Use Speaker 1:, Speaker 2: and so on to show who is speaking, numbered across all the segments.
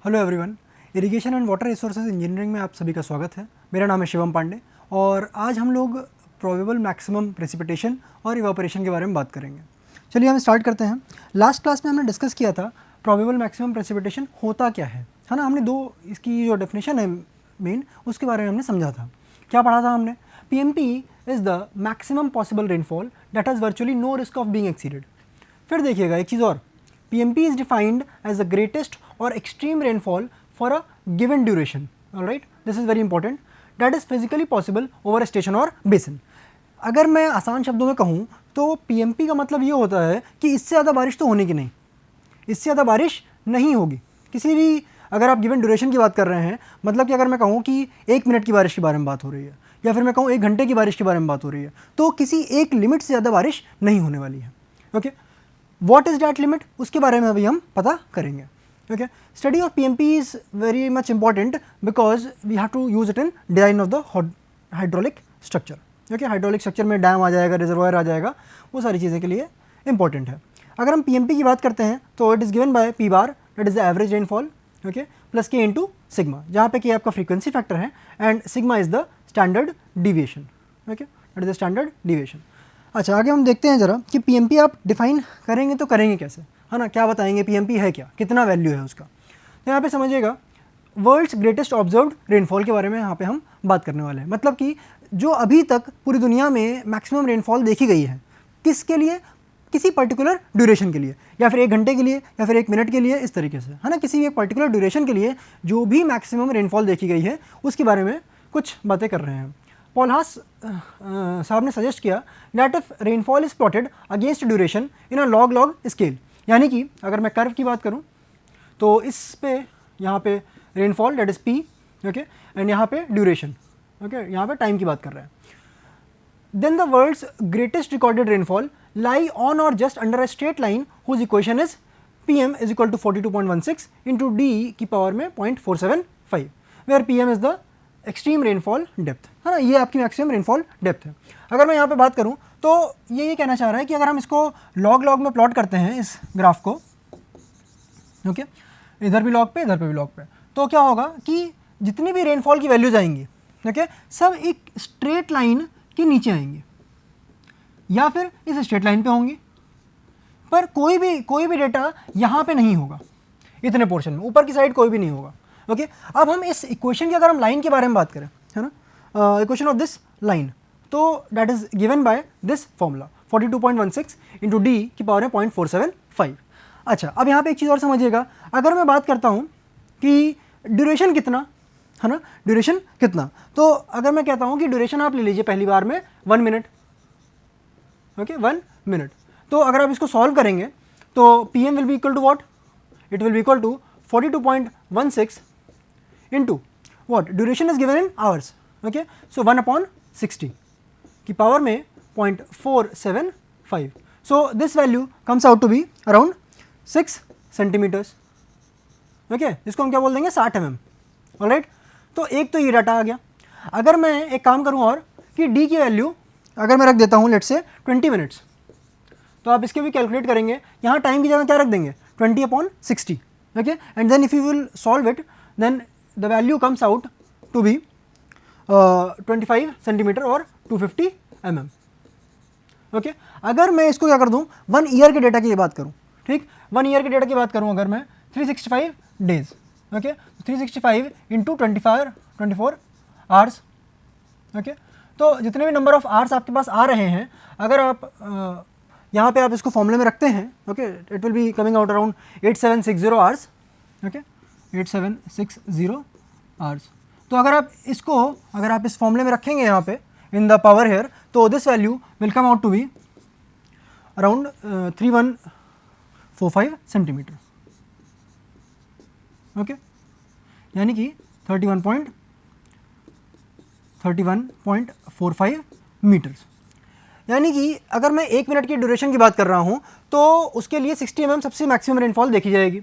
Speaker 1: Hello everyone, irrigation and water resources engineering में आप सभी का स्वागत है। मेरा नाम है शिवम पांडे और आज हम लोग प्रोबेबल मैक्सिमम प्रेसिपिटेशन और इवापोरेशन के बारे में बात करेंगे। चलिए हम स्टार्ट करते हैं। लास्ट क्लास में हमने डिस्कस किया था प्रोबेबल मैक्सिमम प्रेसिपिटेशन होता क्या है ना। हमने दो इसकी जो डेफिनेशन है मेन उसके बारे में हमने समझा था। क्या पढ़ा था हमने? PMP is the maximum possible rainfall that has virtually no risk of being exceeded. फिर देखिएगा एक चीज़ और, PMP is defined as the greatest or extreme rainfall for a given duration. All right, this is very important. That is physically possible over a station or basin. अगर मैं आसान शब्दों में कहूँ तो PMP का मतलब ये होता है कि इससे ज़्यादा बारिश तो होने की नहीं, इससे ज़्यादा बारिश नहीं होगी किसी भी, अगर आप गिवन ड्यूरेशन की बात कर रहे हैं, मतलब कि अगर मैं कहूँ कि 1 मिनट की बारिश के बारे में बात हो रही है या फिर मैं कहूँ 1 घंटे की बारिश के बारे में बात हो रही है, तो किसी एक लिमिट से ज़्यादा बारिश नहीं होने वाली है। Okay, What is that limit? उसके बारे में अभी हम पता करेंगे। Okay, study of PMP is very much important because we have to use it in design of the hydraulic structure. Okay, hydraulic structure में डैम आ जाएगा, रिजर्वायर आ जाएगा, वो सारी चीज़ें के लिए इंपॉर्टेंट है। अगर हम PMP की बात करते हैं तो it is given by P bar, that is the average rainfall, okay, plus K into sigma, जहाँ पे K आपका frequency factor है and sigma is the standard deviation. Okay, that is the standard deviation. अच्छा, आगे हम देखते हैं ज़रा कि PMP आप डिफ़ाइन करेंगे तो करेंगे कैसे, है ना। क्या बताएंगे PMP है क्या, कितना वैल्यू है उसका। तो यहाँ पे समझिएगा वर्ल्ड्स ग्रेटेस्ट ऑब्जर्व्ड रेनफॉल के बारे में यहाँ पे हम बात करने वाले हैं। मतलब कि जो अभी तक पूरी दुनिया में मैक्सिमम रेनफॉल देखी गई है, किसके लिए, किसी पर्टिकुलर ड्यूरेशन के लिए, या फिर 1 घंटे के लिए या फिर 1 मिनट के लिए, इस तरीके से, है ना। किसी एक पर्टिकुलर ड्यूरेशन के लिए जो भी मैक्सिमम रेनफॉल देखी गई है उसके बारे में कुछ बातें कर रहे हैं। पॉल हास साहब ने सजेस्ट किया that if rainfall is plotted against duration in a log log scale, यानी कि अगर मैं कर्व की बात करूं तो इस पे यहाँ पे rainfall that is P, okay, and यहाँ पे ड्यूरेशन, ओके, यहाँ पे टाइम की बात कर रहे हैं। Then the world's greatest recorded rainfall lie on और just under a straight line whose equation is PM is equal to 42.16 into D की पावर में 0.475, where PM is the extreme rainfall depth, है ना। ये आपकी मैक्सिमम रेनफॉल डेप्थ है। अगर मैं यहाँ पे बात करूँ तो ये कहना चाह रहा है कि अगर हम इसको लॉग लॉग में प्लॉट करते हैं इस ग्राफ को, ओके, इधर भी लॉग पे इधर पे भी लॉग पे, तो क्या होगा कि जितनी भी रेनफॉल की वैल्यूज आएंगी, ओके, सब एक स्ट्रेट लाइन के नीचे आएंगी या फिर इस स्ट्रेट लाइन पे होंगी, पर कोई भी डेटा यहाँ पे नहीं होगा, इतने पोर्शन में ऊपर की साइड कोई भी नहीं होगा। ओके, अब हम इस इक्वेशन की अगर हम लाइन के बारे में बात करें, है ना, इक्वेशन ऑफ दिस लाइन, तो that is given by this formula 42.16 into D की पावर है 0.475। अच्छा, अब यहाँ पे एक चीज़ और समझिएगा, अगर मैं बात करता हूँ कि ड्यूरेशन कितना, है ना, ड्यूरेशन कितना, तो अगर मैं कहता हूँ कि ड्यूरेशन आप ले लीजिए पहली बार में 1 मिनट, ओके, 1 मिनट, तो अगर आप इसको सॉल्व करेंगे तो PM will be equal to what, it will be equal to 42.16 into what, duration is given in hours, okay, so 1/60 की पावर में 0.475, so this value comes out to be around 6 centimeters, okay, इसको हम क्या बोल देंगे, 60 mm, alright। तो एक तो ये डाटा आ गया। अगर मैं एक काम करूँ और कि D की वैल्यू अगर मैं रख देता हूँ लेट से 20 मिनट्स, तो आप इसके भी कैलकुलेट करेंगे, यहाँ टाइम की जगह क्या रख देंगे 20/60, okay, and then if you will solve it then the value comes out to be 25 centimeter और 250 mm, ओके। अगर मैं इसको क्या कर दूं, 1 ईयर के डेटा की बात करूं, ठीक, 1 ईयर के डेटा की बात करूं, अगर मैं 365 days, okay, 365 into 24 hours, okay, तो जितने भी नंबर ऑफ आवर्स आपके पास आ रहे हैं, अगर आप यहाँ पे आप इसको फॉर्मूले में रखते हैं, okay, it will be coming out around 8760 hours, okay, 8760 hours. तो अगर आप इस फॉर्मूले में रखेंगे यहाँ पे इन द पावर हेयर, तो this value will come out to be around 3145 centimetre, okay, यानी कि 31.45 मीटर्स। यानी कि अगर मैं 1 मिनट की ड्यूरेशन की बात कर रहा हूँ तो उसके लिए 60 mm सबसे मैक्सिमम रेनफॉल देखी जाएगी।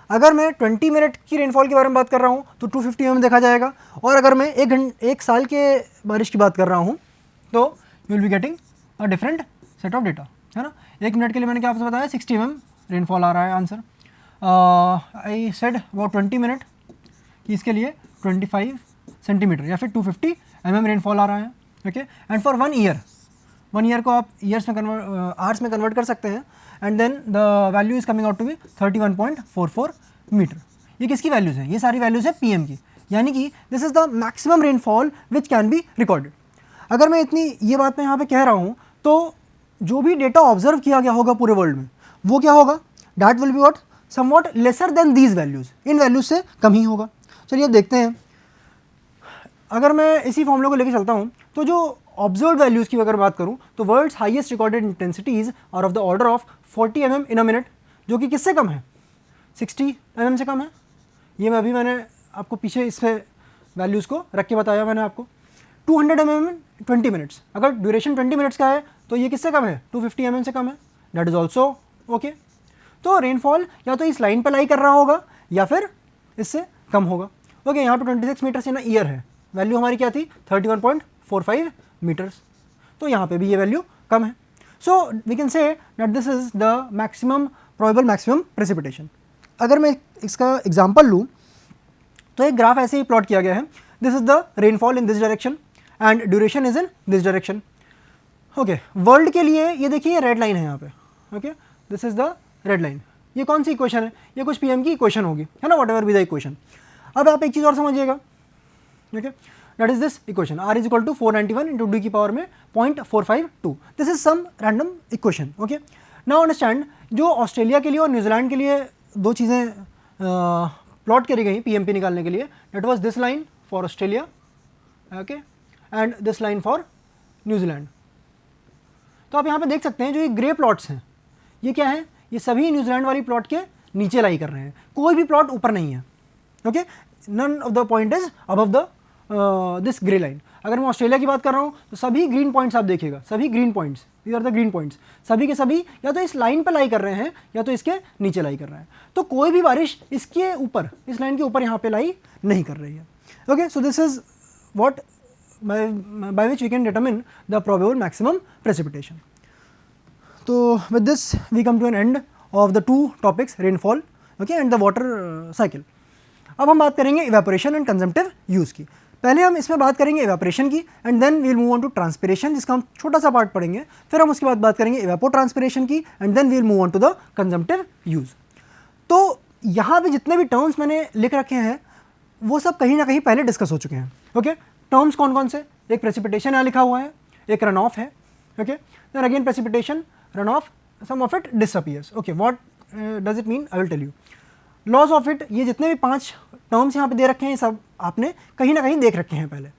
Speaker 1: अगर मैं 20 मिनट की रेनफॉल के बारे में बात कर रहा हूँ तो 250 mm देखा जाएगा, और अगर मैं 1 साल के बारिश की बात कर रहा हूँ तो you will be getting a different set of data, है ना। 1 मिनट के लिए मैंने क्या आपसे बताया 60 mm रेनफॉल आ रहा है answer. I said about 20 minute कि इसके लिए 25 सेंटीमीटर या फिर 250 रेनफॉल आ रहा है। ओके, एंड फॉर 1 ईयर को आप ईयर्स में आवर्स में कन्वर्ट कर सकते हैं, and then the value is coming out to be 31.44 metre. ये किसकी वैल्यूज़ हैं? ये सारी वैल्यूज़ है पीएम की, यानी कि this is the maximum rainfall which can be recorded. अगर मैं इतनी ये बात मैं यहाँ पे कह रहा हूँ तो जो भी डेटा ऑब्जर्व किया गया होगा पूरे वर्ल्ड में वो क्या होगा? That will be what? Somewhat lesser than these values, in values से कम ही होगा। चलिए अब देखते हैं, अगर मैं इसी फॉर्मूले को लेकर चलता हूँ तो जो ऑब्जर्व वैल्यूज़ की अगर बात करूँ तो world's highest recorded intensities are of the order of 40 mm in a minute, जो कि किससे कम है? 60 mm से कम है। ये मैंने आपको पीछे इस पे वैल्यूज़ को रख के बताया मैंने आपको। 200 mm इन 20 मिनट्स, अगर ड्यूरेशन 20 मिनट्स का है तो ये किससे कम है? 250 mm से कम है। That is also okay. तो रेनफॉल या तो इस लाइन पर लाई कर रहा होगा या फिर इससे कम होगा। ओके, यहाँ पे 26 मीटर्स इन ईयर है, वैल्यू हमारी क्या थी? 31.45 मीटर्स, तो यहाँ पे भी ये वैल्यू कम है। So we can say that this is the maximum probable maximum precipitation. अगर मैं इसका एग्जांपल लूँ तो एक ग्राफ ऐसे ही प्लॉट किया गया है। This is the rainfall in this direction and duration is in this direction. Okay, world के लिए ये देखिए ये रेड लाइन है यहाँ पे। Okay, this is the red line. ये कौन सी इक्वेशन है? ये कुछ पीएम की इक्वेशन होगी, है ना, whatever be the equation. अब आप एक चीज़ और समझिएगा, okay, that is this equation r is equal to 491 into D की पावर में 0.452। This is some random equation. Okay, now understand, जो ऑस्ट्रेलिया के लिए और न्यूजीलैंड के लिए दो चीज़ें प्लॉट करी गई पीएमपी निकालने के लिए, that was this line for Australia, okay, and this line for New Zealand. तो आप यहाँ पे देख सकते हैं जो ये ग्रे प्लॉट्स हैं ये क्या है? ये सभी न्यूजीलैंड वाली प्लॉट के नीचे लाई कर रहे हैं, कोई भी प्लॉट ऊपर नहीं है। Okay, none of the point is above the this grey line. अगर मैं ऑस्ट्रेलिया की बात कर रहा हूँ तो सभी ग्रीन पॉइंट्स आप देखिएगा, सभी green points, these are the green points, सभी के सभी या तो इस लाइन पर लाई कर रहे हैं या तो इसके नीचे लाई कर रहे हैं। तो कोई भी बारिश इसके ऊपर, इस लाइन के ऊपर यहाँ पे लाई नहीं कर रही है। Okay, so this is what by which we can determine the probable maximum precipitation. So with this we come to an end of the two topics, rainfall, okay, and the water cycle. अब हम बात करेंगे evaporation and consumptive use की। पहले हम इसमें बात करेंगे evaporation की and then we'll move on to transpiration, जिसका हम छोटा सा पार्ट पढ़ेंगे। फिर हम उसके बाद बात करेंगे evapotranspiration की and then we'll move on to the consumptive use. तो यहाँ पे जितने भी टर्म्स मैंने लिख रखे हैं वो सब कहीं ना कहीं पहले डिस्कस हो चुके हैं। ओके, टर्म्स कौन कौन से? एक प्रेसिपिटेशन यहाँ लिखा हुआ है, एक रन ऑफ है। Okay, then again precipitation, run off, some of it disappears. Okay, what does it mean? I will tell you. Laws of it, ये जितने भी 5 टर्म्स यहाँ पे दे रखे हैं ये सब आपने कहीं ना कहीं देख रखे हैं पहले।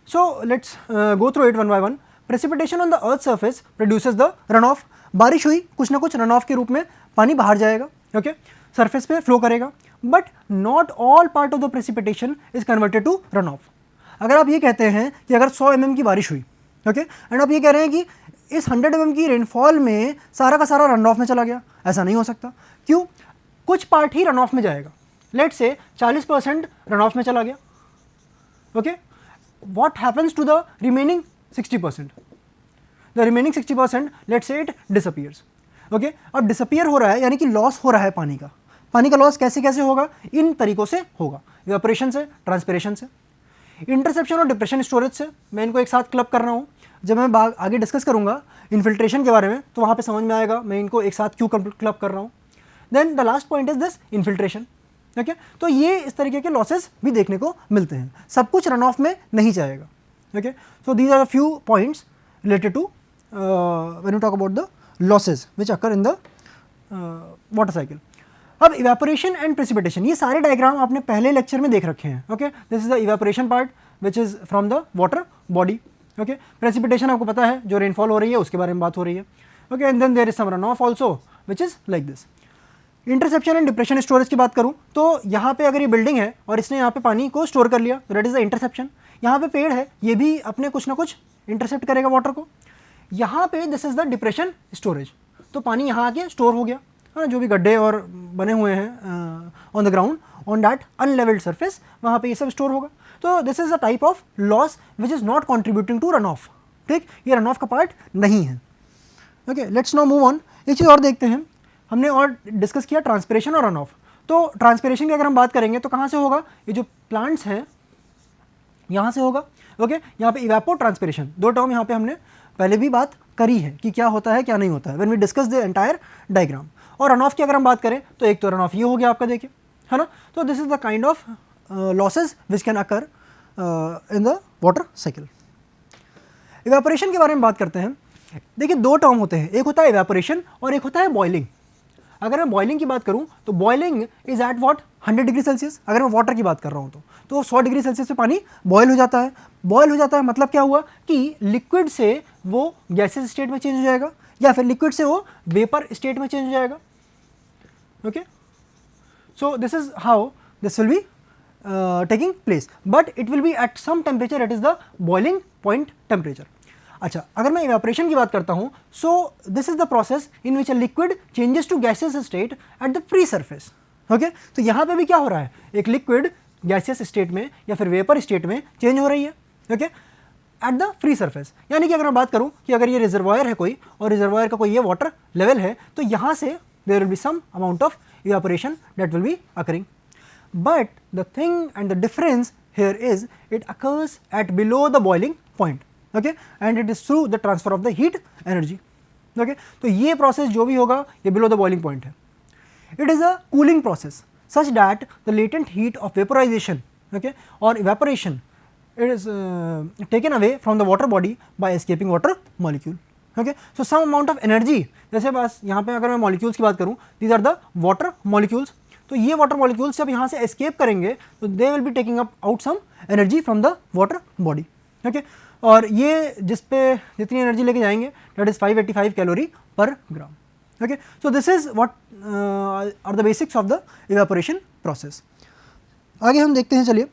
Speaker 1: So let's go through it one by one. Precipitation on the earth surface produces the run of. बारिश हुई, कुछ ना कुछ रन ऑफ के रूप में पानी बाहर जाएगा, ओके, सरफेस पे फ्लो करेगा, but not all part of the precipitation is converted to run off. अगर आप ये कहते हैं कि अगर 100 mm की बारिश हुई, ओके, एंड आप ये कह रहे हैं कि इस 100 mm की रेनफॉल में सारा का सारा रन ऑफ में चला गया, ऐसा नहीं हो सकता। क्यों? कुछ पार्ट ही रन ऑफ में जाएगा। लेट से 40% रन ऑफ में चला गया, okay, what happens to the remaining 60%? The remaining 60% let say it disappears. Okay, अब डिसअपियर हो रहा है यानी कि लॉस हो रहा है पानी का। पानी का लॉस कैसे कैसे होगा? इन तरीकों से होगा, इवेपोरेशन से, ट्रांसपिरेशन से, इंटरसेप्शन और डिप्रेशन स्टोरेज से। मैं इनको एक साथ क्लब कर रहा हूँ, जब मैं आगे डिस्कस करूँगा इन्फिल्ट्रेशन के बारे में तो वहाँ पे समझ में आएगा मैं इनको एक साथ क्यों क्लब कर रहा हूँ। Then the last point is this infiltration. Okay, तो ये इस तरीके के लॉसेस भी देखने को मिलते हैं, सब कुछ रन ऑफ में नहीं जाएगा। Okay, so these are a few points related to when you talk about the losses which occur in the water cycle. अब इवेपोरेशन एंड प्रेसिपिटेशन, ये सारे डायग्राम आपने पहले लेक्चर में देख रखे हैं। Okay, this is the evaporation part which is from the water body. Okay, precipitation आपको पता है जो रेनफॉल हो रही है उसके बारे में बात हो रही है। Okay, and then there is some run off also which is like this. Interception and depression storage की बात करूँ तो यहाँ पे अगर ये बिल्डिंग है और इसने यहाँ पे पानी को स्टोर कर लिया तो दैट इज द इंटरसेप्शन। यहाँ पे पेड़ है, ये भी अपने कुछ ना कुछ इंटरसेप्ट करेगा वाटर को। यहाँ पे this is the depression storage, तो पानी यहाँ आके स्टोर हो गया, जो भी गड्ढे और बने हुए हैं on the ground on that unlevelled surface, वहाँ पे ये सब स्टोर होगा। तो this is a type of loss which is not contributing to run off. ठीक, ये रन ऑफ का पार्ट नहीं है। Okay, let's now move on. एक चीज़ और देखते हैं, हमने और डिस्कस किया ट्रांसपिरेशन और रन ऑफ। तो ट्रांसपिरेशन की अगर हम बात करेंगे तो कहाँ से होगा, ये जो प्लांट्स हैं यहाँ से होगा। ओके, यहाँ पे इवेपो ट्रांसपिरेशन, दो टर्म यहाँ पे हमने पहले भी बात करी है कि क्या होता है क्या नहीं होता है when we discuss the entire diagram. और रन ऑफ की अगर हम बात करें तो एक तो रन ऑफ ये हो गया आपका, देखिए है ना। तो this is the kind of losses which can occur in the water cycle. Evaporation के बारे में बात करते हैं। देखिए दो टर्म होते हैं, एक होता है इवेपोरेशन और एक होता है बॉइलिंग। अगर मैं बॉइलिंग की बात करूं तो boiling is at what 100 degree Celsius. अगर मैं वाटर की बात कर रहा हूं तो 100 डिग्री सेल्सियस पे पानी बॉयल हो जाता है। बॉयल हो जाता है मतलब क्या हुआ कि लिक्विड से वो गैसेस स्टेट में चेंज हो जाएगा या फिर लिक्विड से वो वेपर स्टेट में चेंज हो जाएगा। Okay, so this is how this will be taking place, but it will be at some temperature, it is the boiling point temperature. अच्छा, अगर मैं इवेपोरेशन की बात करता हूँ, so this is the process in which a liquid changes to gaseous state at the free surface. Okay, तो यहाँ पे भी क्या हो रहा है, एक लिक्विड गैसियस स्टेट में या फिर वेपर स्टेट में चेंज हो रही है। Okay, eight the free surface, यानी कि अगर मैं बात करूँ कि अगर ये रिजर्वायर है कोई और रिजर्वायर का कोई ये वाटर लेवल है, तो यहाँ से there will be some amount of evaporation that will be occurring. But the thing and the difference here is it occurs at below the boiling point, okay, and it is through the transfer of the heat energy. Okay, तो ये process जो भी होगा ये below the boiling point है। It is a cooling process such that the latent heat of vaporization, okay, or evaporation, it is taken away from the water body by escaping water molecule. Okay, so some amount of energy, जैसे बस यहाँ पे अगर मैं molecules की बात करूँ, these are the water molecules, तो ये वाटर मॉलिक्यूल्स जब यहाँ से एस्केप करेंगे तो they will be taking up out some energy from the water body. Okay, और ये जिस पे जितनी एनर्जी लेके जाएंगे that is 585 calorie per gram. Okay, so this is what are the basics of the evaporation process. आगे हम देखते हैं, चलिए,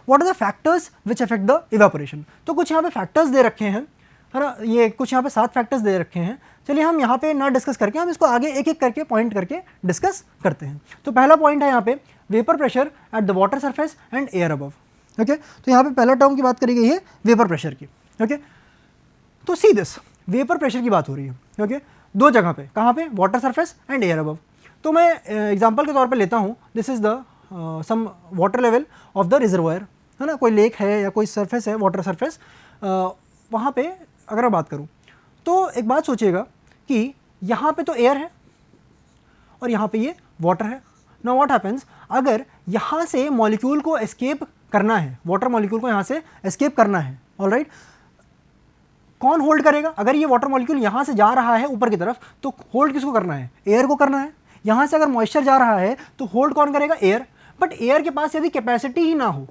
Speaker 1: what are the factors which affect the evaporation. तो कुछ यहाँ पे फैक्टर्स दे रखे हैं, है ना, ये कुछ यहाँ पे 7 फैक्टर्स दे रखे हैं। चलिए हम यहाँ पे ना डिस्कस करके हम इसको आगे एक एक करके पॉइंट करके डिस्कस करते हैं। तो पहला पॉइंट है यहाँ पे vapour pressure at the water surface and air above. Okay, तो यहाँ पे पहला टर्म की बात करी गई है वेपर प्रेशर की। ओके, तो सी दिस वेपर प्रेशर की बात हो रही है। ओके, दो जगह पे, कहाँ पे, water surface and air above. तो मैं एग्जाम्पल के तौर पर लेता हूँ, this is the some water level of the reservoir, है ना, कोई लेक है या कोई सरफेस है, वाटर सरफेस, वहाँ पे अगर मैं बात करूँ तो एक बात सोचिएगा कि यहाँ पे तो एयर है और यहाँ पे ये वाटर है। नाउ व्हाट हैपेंस, अगर यहाँ से मॉलिक्यूल को एस्केप करना है, वाटर मॉलिक्यूल को यहाँ से एस्केप करना है, ऑलराइट, कौन होल्ड करेगा? अगर ये वाटर मॉलिक्यूल यहाँ से जा रहा है ऊपर की तरफ तो होल्ड किसको करना है? एयर को करना है। यहाँ से अगर मॉइस्चर जा रहा है तो होल्ड कौन करेगा? एयर। बट एयर के पास यदि कैपेसिटी ही ना हो,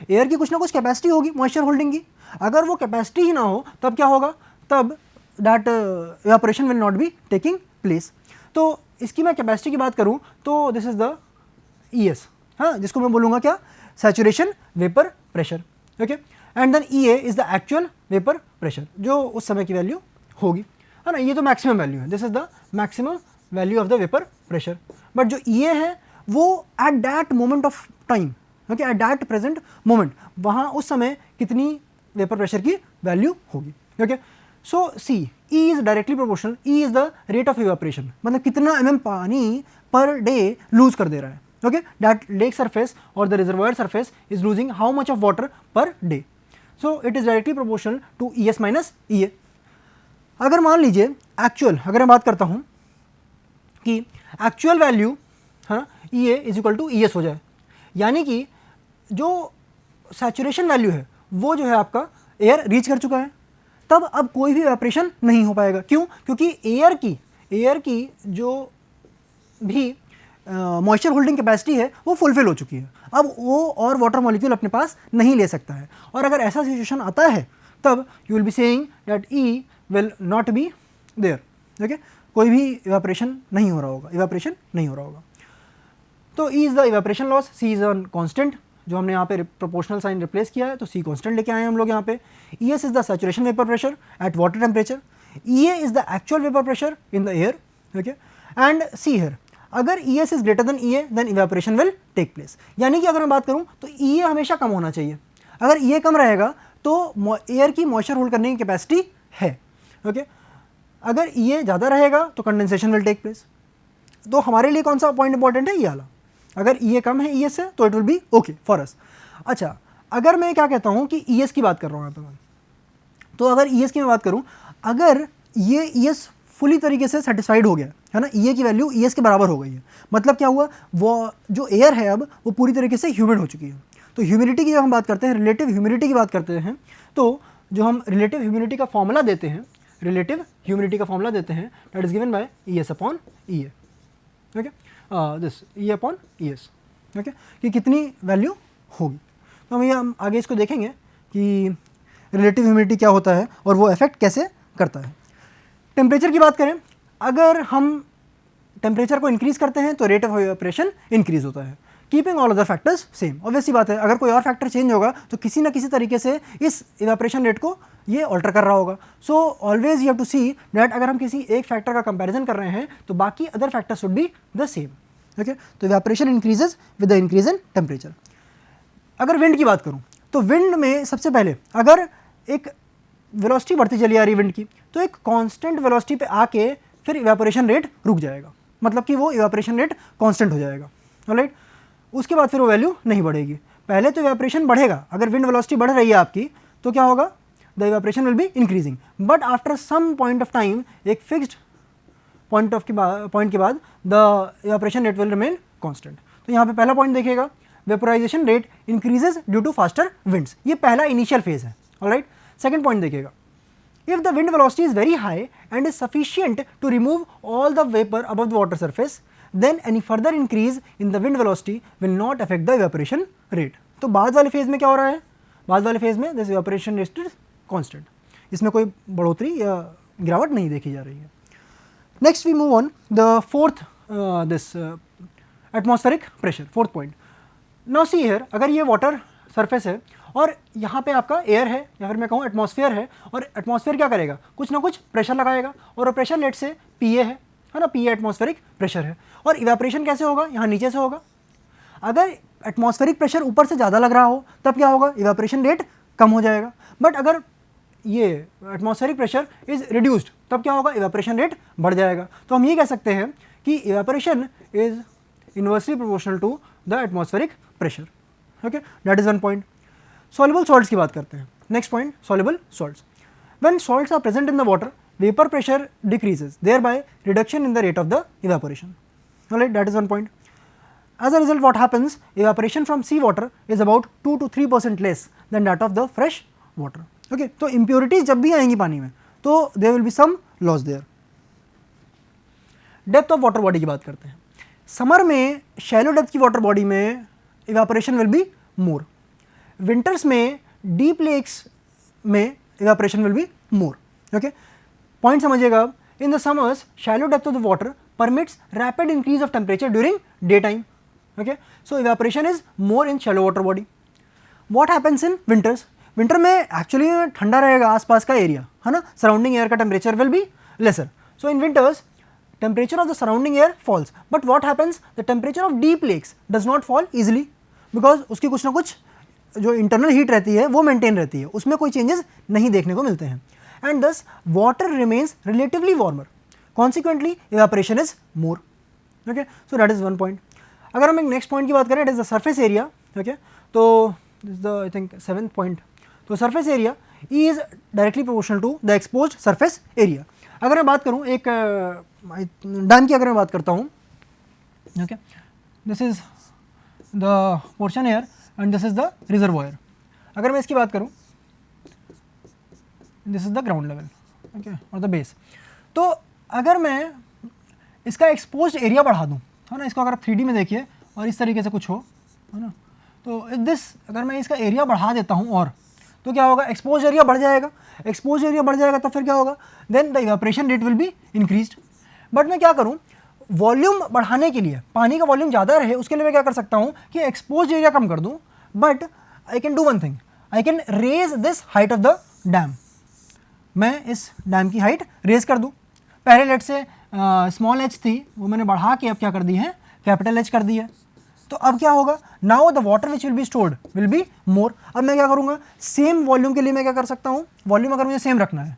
Speaker 1: एयर की कुछ ना कुछ कैपेसिटी होगी मॉइस्चर होल्डिंग की, अगर वो कैपेसिटी ही ना हो तब क्या होगा? तब that evaporation will not B taking place. तो इसकी मैं कैपेसिटी की बात करूँ तो दिस इज द ES, हाँ, जिसको मैं बोलूँगा क्या? Saturation vapour pressure. Okay, and then EA is the actual vapour pressure, जो उस समय की वैल्यू होगी, है ना। ये तो मैक्सिमम वैल्यू है, this is the maximum value of the vapour pressure. But जो EA है वो at that moment of time, okay, at that present moment, वहाँ उस समय कितनी वेपर प्रेशर की वैल्यू होगी। Okay, so see E is directly proportional, E is the rate of evaporation, मतलब कितना mm पानी पर डे लूज कर दे रहा है। ओके, दैट लेक सरफेस और the reservoir surface is losing how much of water per day, so it is directly proportional to ES minus EA। अगर मान लीजिए एक्चुअल, अगर मैं बात करता हूँ कि एक्चुअल वैल्यू, हाँ, EA is equal to ES हो जाए, यानी कि जो सैचुरेशन वैल्यू है वो जो है आपका एयर रीच कर चुका है, तब अब कोई भी इवेपोरेशन नहीं हो पाएगा। क्यों? क्योंकि एयर की जो भी मॉइस्चर होल्डिंग कैपेसिटी है वो फुलफिल हो चुकी है, अब वो और वाटर मॉलिक्यूल अपने पास नहीं ले सकता है। और अगर ऐसा सिचुएशन आता है तब you will be saying that E will not be there. Okay, कोई भी इवेपोरेशन नहीं हो रहा होगा, तो E is the evaporation loss, C is on constant, जो हमने यहाँ पे प्रोपोर्शनल साइन रिप्लेस किया है तो C कॉन्स्टेंट लेके आए हैं हम लोग यहाँ पे। ES is the saturation vapour pressure at water temperature, EA is the actual vapour pressure in the air. Okay, and see here, अगर ES is greater than EA then evaporation will take place, यानी कि अगर मैं बात करूँ तो EA हमेशा कम होना चाहिए। अगर EA कम रहेगा तो एयर की मॉइस्चर होल्ड करने की कैपेसिटी है। ओके, अगर EA ज़्यादा रहेगा तो कंडेंसेशन विल टेक प्लेस। तो हमारे लिए कौन सा पॉइंट इंपॉर्टेंट है? ये वाला। अगर ई ए कम है ई एस से तो it will B okay for us. अच्छा, अगर मैं क्या कहता हूँ कि ई एस की बात कर रहा हूँ यहाँ पे मैं, तो अगर ई एस की मैं बात करूँ, अगर ये ई एस फुली तरीके से सेटिस्फाइड हो गया है ना, ई ए की वैल्यू ई एस के बराबर हो गई है, मतलब क्या हुआ, वो जो एयर है अब वो पूरी तरीके से ह्यूमिड हो चुकी है। तो ह्यूमिडिटी की जब हम बात करते हैं, रिलेटिव ह्यूमिडिटी की बात करते हैं, तो जो हम रिलेटिव ह्यूमिडिटी का फॉर्मूला देते हैं, रिलेटिव ह्यूमिडिटी का फॉर्मूला देते हैं, that is given bye E S upon E A, okay, this E upon E S, okay, कि कितनी वैल्यू होगी। तो हम आगे इसको देखेंगे कि रिलेटिव ह्यूमिडिटी क्या होता है और वो इफेक्ट कैसे करता है। टेम्परेचर की बात करें, अगर हम टेम्परेचर को इंक्रीज़ करते हैं तो रेट ऑफ इवेपोरेशन इंक्रीज़ होता है, keeping all other factors same. Obvious सी बात है, अगर कोई और फैक्टर चेंज होगा तो किसी ना किसी तरीके से इस इवेपोरेशन रेट को ये ऑल्टर कर रहा होगा। So always you have to see that अगर हम किसी एक फैक्टर का कंपैरिजन कर रहे हैं तो बाकी other factors should be the same, okay. तो evaporation increases with the increase in temperature. अगर विंड की बात करूँ तो विंड में सबसे पहले अगर एक वेलोसिटी बढ़ती चली आ रही विंड की, तो एक कांस्टेंट वेलोसिटी पे आके फिर इवेपोरेशन रेट रुक जाएगा, मतलब कि वो इवेपोरेशन रेट कांस्टेंट हो जाएगा, ऑलराइट। उसके बाद फिर वो वैल्यू नहीं बढ़ेगी। पहले तो इवेपोरेशन बढ़ेगा, अगर विंड वेलोसिटी बढ़ रही है आपकी तो क्या होगा, the evaporation will be increasing, but after some point of time, एक फिक्स्ड पॉइंट के बाद the evaporation rate will remain constant. तो यहाँ पे पहला पॉइंट देखिएगा, vaporisation rate increases due to faster winds, ये पहला इनिशियल फेज है, ऑलराइट। सेकंड पॉइंट देखिएगा, if the wind velocity is very high and is sufficient to remove all the vapor above the water surface, then any further increase in the wind velocity will not affect the evaporation rate. तो बाद वाले phase में क्या हो रहा है, बाद वाले फेज में this evaporation rate is constant, इसमें कोई बढ़ोतरी या गिरावट नहीं देखी जा रही है। Next we move on the fourth this atmospheric pressure, fourth point. Now see here, अगर ये वाटर सरफेस है और यहाँ पे आपका एयर है या फिर मैं कहूँ एटमॉस्फेयर है, और एटमॉस्फेयर क्या करेगा, कुछ ना कुछ प्रेशर लगाएगा, और प्रेशर लेट से पी ए है ना, पी ए एटमॉस्फेरिक प्रेशर है, और इवेपोरेशन कैसे होगा, यहाँ नीचे से होगा। अगर एटमॉस्फेरिक प्रेशर ऊपर से ज़्यादा लग रहा हो तब क्या होगा, इवेपोरेशन रेट कम हो जाएगा, बट अगर ये एटमॉस्फेरिक प्रेशर इज रिड्यूस्ड तब क्या होगा, इवेपोरेशन रेट बढ़ जाएगा। तो हम ये कह सकते हैं कि evaporation is inversely proportional to the atmospheric pressure, okay, that is one point. Soluble salts की बात करते हैं। Next point, soluble salts. When salts are present in the water, vapour pressure decreases, thereby reduction in the rate of the evaporation, alright, that is one point. As a result, what happens, evaporation from sea water is about 2 to 3% less than that of the fresh water, okay. तो impurities जब भी आएंगी पानी में तो there will be some loss there। Depth of water body की बात करते हैं। समर में शैलो डेप्थ की वाटर बॉडी में evaporation will be more, winters में डीप लेक्स में evaporation will be more, okay। Point समझिएगा अब, in the summers shallow depth of the water permits rapid increase of temperature during daytime, okay, so evaporation is more in shallow water body। what happens in winters, winter में actually ठंडा रहेगा आसपास का area, है ना, surrounding air का temperature will be lesser, so in winters temperature of the surrounding air falls, but what happens, the temperature of deep lakes does not fall easily, because उसकी कुछ ना कुछ जो इंटरनल हीट रहती है वो मेंटेन रहती है, उसमें कोई चेंजेस नहीं देखने को मिलते हैं, and this water remains relatively warmer, consequently evaporation is more, okay, so that is one point. अगर हम एक नेक्स्ट पॉइंट की बात करें, it is the surface area, okay, तो this the I think 7th point. तो surface area is directly proportional to the exposed surface area. अगर मैं बात करूँ एक डैम की, अगर मैं बात करता हूँ, okay, this is the portion air and this is the reservoir. अगर मैं इसकी बात करूँ, this is the ground level, okay, और द बेस। तो अगर मैं इसका एक्सपोज्ड एरिया बढ़ा दूँ, है ना, इसको अगर आप 3D में देखिए और इस तरीके से कुछ हो, है ना, तो दिस अगर मैं इसका एरिया बढ़ा देता हूँ और, तो क्या होगा, एक्सपोज एरिया बढ़ जाएगा, एक्सपोज एरिया बढ़ जाएगा तो फिर क्या होगा, then the evaporation rate will be increased. But मैं क्या करूँ, वॉल्यूम बढ़ाने के लिए, पानी का वॉल्यूम ज़्यादा रहे उसके लिए मैं क्या कर सकता हूँ कि एक्सपोज एरिया कम कर दूँ, but I can do one thing, I can raise this height of the dam, मैं इस डैम की हाइट रेज कर दूँ। पहले लेट से स्मॉल एच थी, वो मैंने बढ़ा के अब क्या कर दी है, कैपिटल एच कर दी है, तो अब क्या होगा, now the water which will be stored will be more. अब मैं क्या करूँगा, सेम वॉल्यूम के लिए मैं क्या कर सकता हूँ, वॉल्यूम अगर मुझे सेम रखना है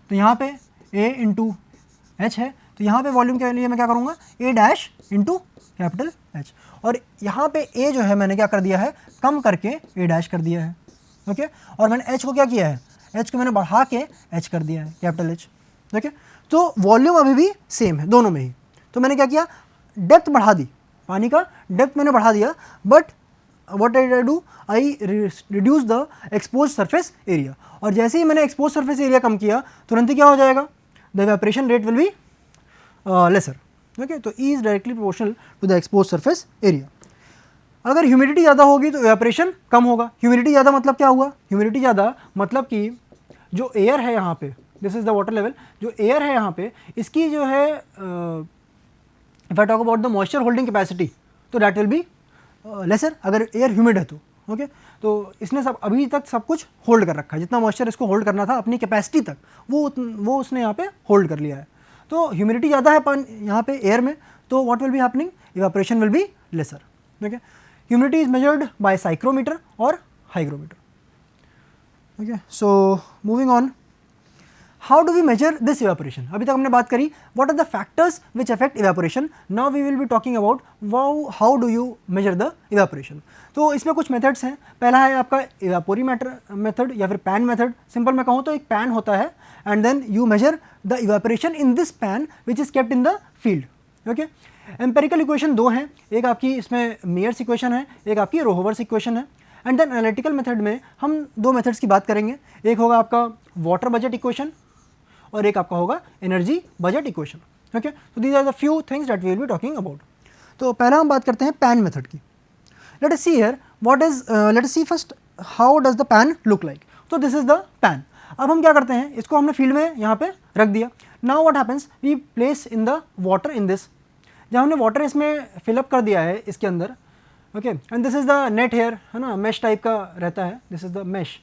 Speaker 1: तो यहाँ पे A इंटू एच है, तो यहाँ पे वॉल्यूम के लिए मैं क्या करूँगा, ए डैश इंटू कैपिटल एच, और यहाँ पे ए जो है मैंने क्या कर दिया है, कम करके ए डैश कर दिया है, ओके। और मैंने एच को क्या किया है, एच को मैंने बढ़ा के एच कर दिया है, कैपिटल एच, ओके। तो वॉल्यूम अभी भी सेम है दोनों में ही। तो मैंने क्या किया, डेप्थ बढ़ा दी, पानी का डेप्थ मैंने बढ़ा दिया, but what I do, I reduce the expose surface area. और जैसे ही मैंने एक्सपोज सरफेस एरिया कम किया, तुरंत ही क्या हो जाएगा, the evaporation rate will be lesser, okay. तो E is directly proportional to the expose surface area. अगर ह्यूमिडिटी ज़्यादा होगी तो इवेपोरेशन कम होगा। ह्यूमिडिटी ज़्यादा मतलब क्या हुआ, ह्यूमिडिटी ज़्यादा मतलब कि जो एयर है यहाँ पे, this is the water level, जो एयर है यहाँ पे, इसकी जो है if I talk about the moisture holding capacity, तो दैट विल बी लेसर अगर एयर ह्यूमिड है तो, ओके। तो इसने सब अभी तक सब कुछ होल्ड कर रखा है, जितना मॉइस्चर इसको होल्ड करना था अपनी कैपेसिटी तक, वो उसने यहाँ पे होल्ड कर लिया है। तो ह्यूमिडिटी ज़्यादा है यहाँ पे एयर में, तो what will be happening, evaporation will be lesser, okay. Humidity is measured by psychrometer और hygrometer, okay. So moving on, how do we measure this evaporation. अभी तक हमने बात करी what are the factors which affect evaporation, now we will be talking about how do you measure the evaporation. तो इसमें कुछ methods हैं। पहला है आपका इवेपोरीमीटर मेथड या फिर पैन मेथड। सिंपल मैं कहूँ तो एक पैन होता है and then you measure the evaporation in this pan which is kept in the field, okay. Empirical equation दो हैं, एक आपकी इसमें मेयर्स इक्वेशन है, एक आपकी रोहोवर्स इक्वेशन है। एंड देन एनालिटिकल मेथड में हम दो मेथड्स की बात करेंगे, एक होगा आपका वाटर बजट इक्वेशन और एक आपका होगा एनर्जी बजट इक्वेशन, ओके। तो these are the few things that we will be talking about. तो पहला हम बात करते हैं पैन मेथड की। Let us see here what is, let us see first how does the pan look like. तो this is the pan. अब हम क्या करते हैं, इसको हमने फील्ड में यहाँ पे रख दिया। Now what happens, we place in the water in this. जब हमने वाटर इसमें फिलअप कर दिया है इसके अंदर, okay, and this is the net here, है ना, मेश टाइप का रहता है, this is the mesh.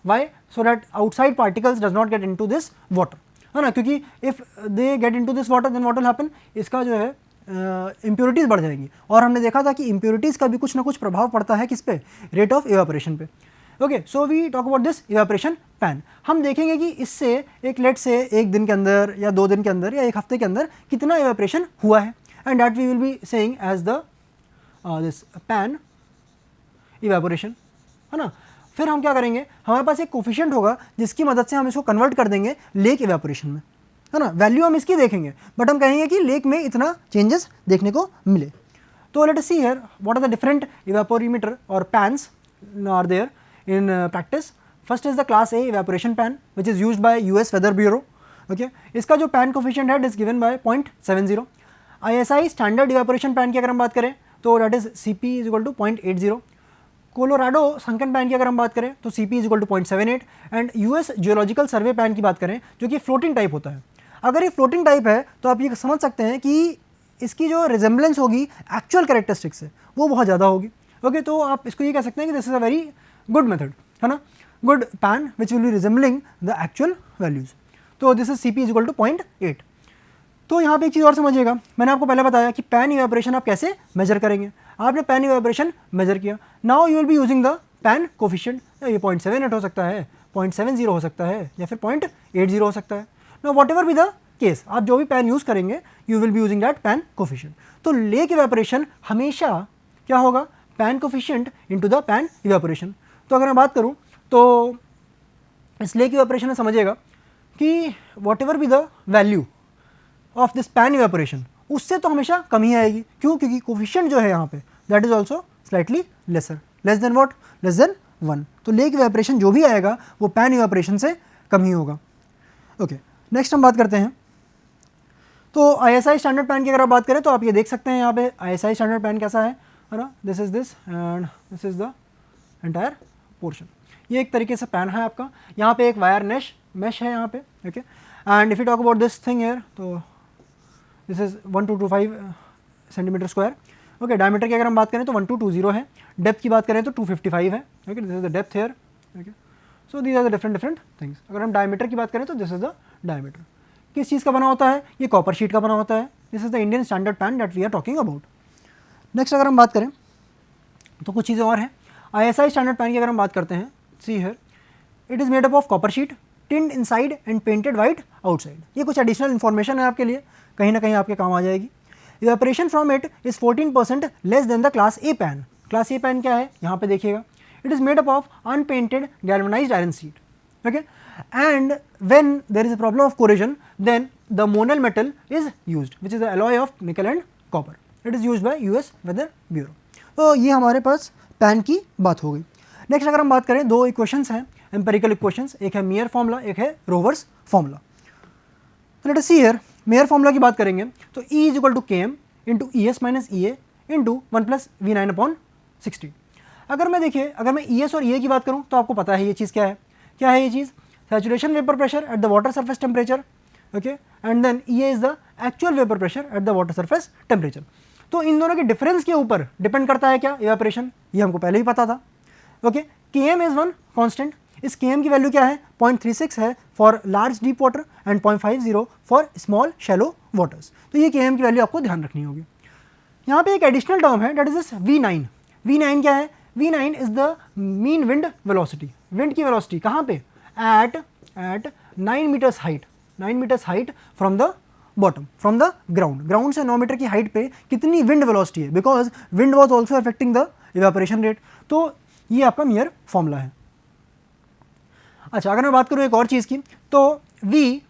Speaker 1: Why? So that outside particles does not get into this water, है ना, क्योंकि if they get into this water then what will happen, इसका जो है इम्प्योरिटीज़ बढ़ जाएंगी। और हमने देखा था कि इम्प्योरिटीज़ का भी कुछ ना कुछ प्रभाव पड़ता है किस पे, रेट ऑफ इवेपोरेशन पे, okay. So we talk about this evaporation pan. हम देखेंगे कि इससे एक लेट से एक दिन के अंदर या 2 दिन के अंदर या एक हफ्ते के अंदर कितना इवेपोरेशन हुआ है, and that we will be saying as the this pan evaporation, है ना। फिर हम क्या करेंगे, हमारे पास एक कोफिशिएंट होगा जिसकी मदद से हम इसको कन्वर्ट कर देंगे लेक इवेपोरेशन में, है ना। वैल्यू हम इसकी देखेंगे बट हम कहेंगे कि लेक में इतना चेंजेस देखने को मिले। तो let us see here what are the different evaporimeter और pans are there in practice. First is the class A evaporation pan which is used by US weather bureau, okay. इसका जो pan coefficient है it is given by 0.70। ISI standard evaporation pan की अगर हम बात करें तो that is CP is equal to 0.80। Colorado sunken pan की अगर हम बात करें तो CP is equal to 0.78। And US geological survey pan की बात करें जो कि फ्लोटिंग टाइप होता है। अगर ये फ्लोटिंग टाइप है तो आप ये समझ सकते हैं कि इसकी जो रिजेंबलेंस होगी एक्चुअल कैरेक्टरिस्टिक से वो बहुत ज़्यादा होगी, ओके। तो आप इसको ये कह सकते हैं कि this is a very good method, है ना, good pan which will be resembling the actual values. तो this is CP is equal to 0.8। तो यहाँ पे एक चीज़ और समझिएगा, मैंने आपको पहले बताया कि पैन इवेपोरेशन आप कैसे मेजर करेंगे। आपने पैन इवेपोरेशन मेजर किया, now you will be using the pan coefficient. ये 0.78 हो सकता है, 0.70 हो सकता है या फिर 0.80 हो सकता है। Now what ever be the case, आप जो भी पैन यूज़ करेंगे you will be using that pan coefficient. तो लेक इवेपोरेशन हमेशा क्या होगा, pan coefficient into the pan evaporation. तो अगर मैं बात करूँ तो इस लेक इवेपोरेशन में समझिएगा कि what ever be the value of this pan evaporation, उससे तो हमेशा कम ही आएगी। क्यों? क्योंकि कोफिशिएंट जो है यहाँ पे that is also slightly lesser, less than what, less than 1। तो लेक इवेपोरेशन जो भी आएगा वो पैन इवेपोरेशन से कम ही होगा, ओके। नेक्स्ट हम बात करते हैं तो ISI स्टैंडर्ड पैन की अगर आप बात करें तो आप ये देख सकते हैं यहाँ पे ISI स्टैंडर्ड पैन कैसा है ना, this is this and this is the entire portion. ये एक तरीके से पैन है आपका, यहाँ पे एक वायर मेश है यहाँ पे, ओके। And if you talk about this thing here तो this is 1225 centimetre square, okay. Diameter की अगर हम बात करें तो 1220 है। डेप्थ की बात करें तो 255 है, okay. This is the depth here, okay. So these are the different things. अगर हम डायमीटर की बात करें तो दिस इज द डायमीटर। किस चीज़ का बना होता है, ये कॉपर शीट का बना होता है। This is the Indian standard pan that we are talking about. Next अगर हम बात करें तो कुछ चीज़ें और हैं। ISI स्टैंडर्ड पैन की अगर हम बात करते हैं, see here it is made up of copper sheet tinned inside and painted white outside. ये कुछ एडिशनल इन्फॉर्मेशन है आपके लिए, कहीं ना कहीं आपके काम आ जाएगी। Evaporation from it is 14% less than the class A pan. Class A pan क्या है, यहाँ पे देखिएगा, it is made up of unpainted galvanised iron sheet, okay, and when there is a problem of corrosion then the monel metal is used which is the alloy of nickel and copper. It is used by US weather bureau. तो ये हमारे पास pan की बात हो गई। Next अगर हम बात करें, दो इक्वेशंस हैं एम्पेरिकल इक्वेशंस, एक है मेयर फॉर्मूला, एक है रोवर्स फॉर्मूला। तो let us see here, Meyer formula की बात करेंगे तो E is equal to KM into ES minus EA into 1 plus V9/60। अगर मैं देखिए, अगर मैं ES और EA की बात करूं तो आपको पता है ये चीज़ क्या है। क्या है ये चीज़? Saturation vapour pressure at the water surface temperature, okay, and then EA is the actual vapour pressure at the water surface temperature. तो इन दोनों के डिफरेंस के ऊपर डिपेंड करता है क्या? इवेपोरेशन। ये हमको पहले ही पता था, okay. KM is one constant, इस KM की वैल्यू क्या है? 0.36 है for large deep water and 0.50 for small shallow waters. तो ये KM की वैल्यू आपको ध्यान रखनी होगी। यहाँ पे एक एडिशनल टर्म है, that is this V9। V9 क्या है? V9 is the mean wind velocity. Wind की वेलोसिटी कहाँ पे? At 9 metres height, 9 metres height from the bottom, from the ground. Ground से 9 मीटर की हाइट पे कितनी विंड वेलोसिटी है, because wind was also affecting the evaporation rate. तो ये आपका मेयर फॉर्मूला है। अच्छा, अगर मैं बात करूँ एक और चीज़ की, तो V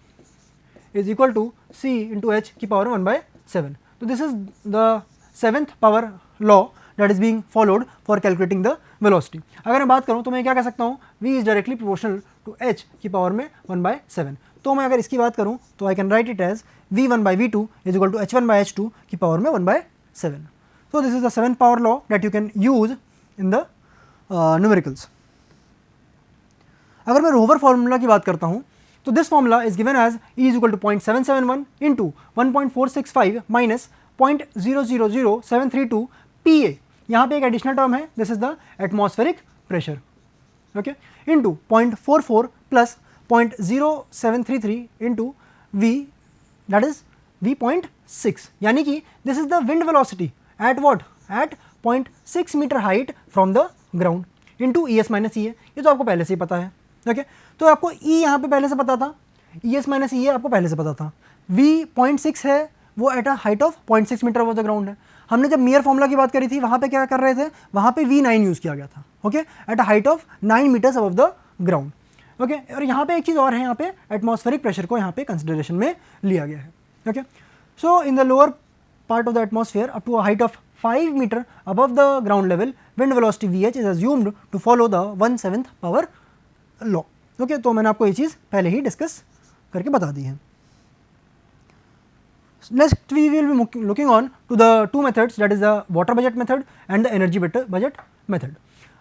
Speaker 1: is equal to C into H की पावर 1/7। तो this is the 7th power law that is being followed for calculating the velocity. अगर मैं बात करूँ तो मैं क्या कह सकता हूँ? V is directly proportional to H की पावर में 1/7। तो मैं अगर इसकी बात करूँ तो I can write it as V1/V2 is equal to H1/H2 की पावर में 1/7। So this is the 7th power law that you can use in the numericals. अगर मैं रोवर फार्मूला की बात करता हूँ तो this formula is given as E is equal to 0.771 into 1.465 minus 0.000732 PA। यहाँ पे एक एडिशनल टर्म है, this is the atmospheric pressure, okay, into 0.44 plus 0.0733 into V, that is V.6, यानी कि this is the wind velocity at what? At 0.6 metre height from the ground into ES minus EA। ये तो आपको पहले से ही पता है, ओके। तो आपको E यहाँ पे पहले से पता था, ES माइनस EA आपको पहले से पता था। V 0.6 है, वो at a height of 0.6 metre of the ground है। हमने जब मेयर फॉर्मूला की बात करी थी, वहाँ पे क्या कर रहे थे? वहाँ पे V9 यूज़ किया गया था, okay, at a height of 9 metres above the ground, okay. और यहाँ पे एक चीज़ और है, यहाँ पे एटमॉस्फेरिक प्रेशर को यहाँ पे कंसिडरेशन में लिया गया है, okay. So in the lower part of the atmosphere up to a height of 5 meter above the ground level, wind velocity VH is assumed to follow the 1/7th power law, okay। तो मैंने आपको ये चीज़ पहले ही discuss करके बता दी है। Next we will be looking on to the two methods, that is the water budget method and the energy budget method.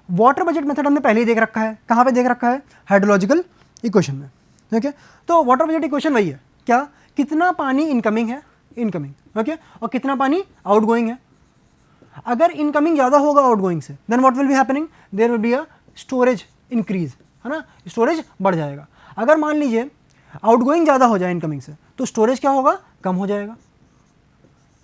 Speaker 1: Water budget method हमने पहले ही देख रखा है, कहाँ पे देख रखा है? हाइड्रोलॉजिकल इक्वेशन में, ओके। तो वाटर बजट इक्वेशन वही है, क्या? कितना पानी इनकमिंग है, इनकमिंग, ओके, और कितना पानी आउटगोइंग है। अगर इनकमिंग ज़्यादा होगा आउटगोइंग से, then what will be happening? There will be a storage increase, है ना, स्टोरेज बढ़ जाएगा। अगर मान लीजिए आउटगोइंग ज़्यादा हो जाए इनकमिंग से, तो स्टोरेज क्या होगा? कम हो जाएगा,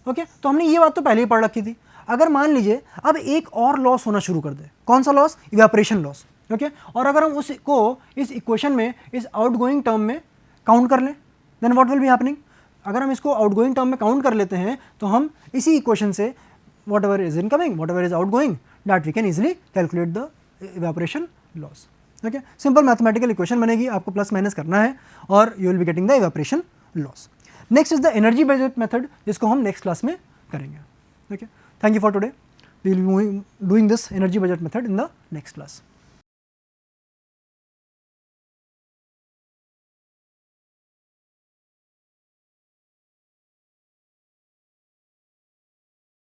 Speaker 1: ओके। तो हमने ये बात तो पहले ही पढ़ रखी थी। अगर मान लीजिए अब एक और लॉस होना शुरू कर दे, कौन सा लॉस? Evaporation loss, okay. और अगर हम उसको इस इक्वेशन में, इस आउटगोइंग टर्म में काउंट कर लें, then what will be happening? अगर हम इसको आउटगोइंग टर्म में काउंट कर लेते हैं तो हम इसी इक्वेशन से whatever is incoming, whatever is outgoing, that we can easily calculate the evaporation loss, okay. Simple mathematical equation बनेगी, आपको प्लस माइनस करना है और you will be getting the evaporation loss. Next is the energy budget method, जिसको हम next class में करेंगे, okay. Thank you for today, we will be doing this energy budget method in the next class.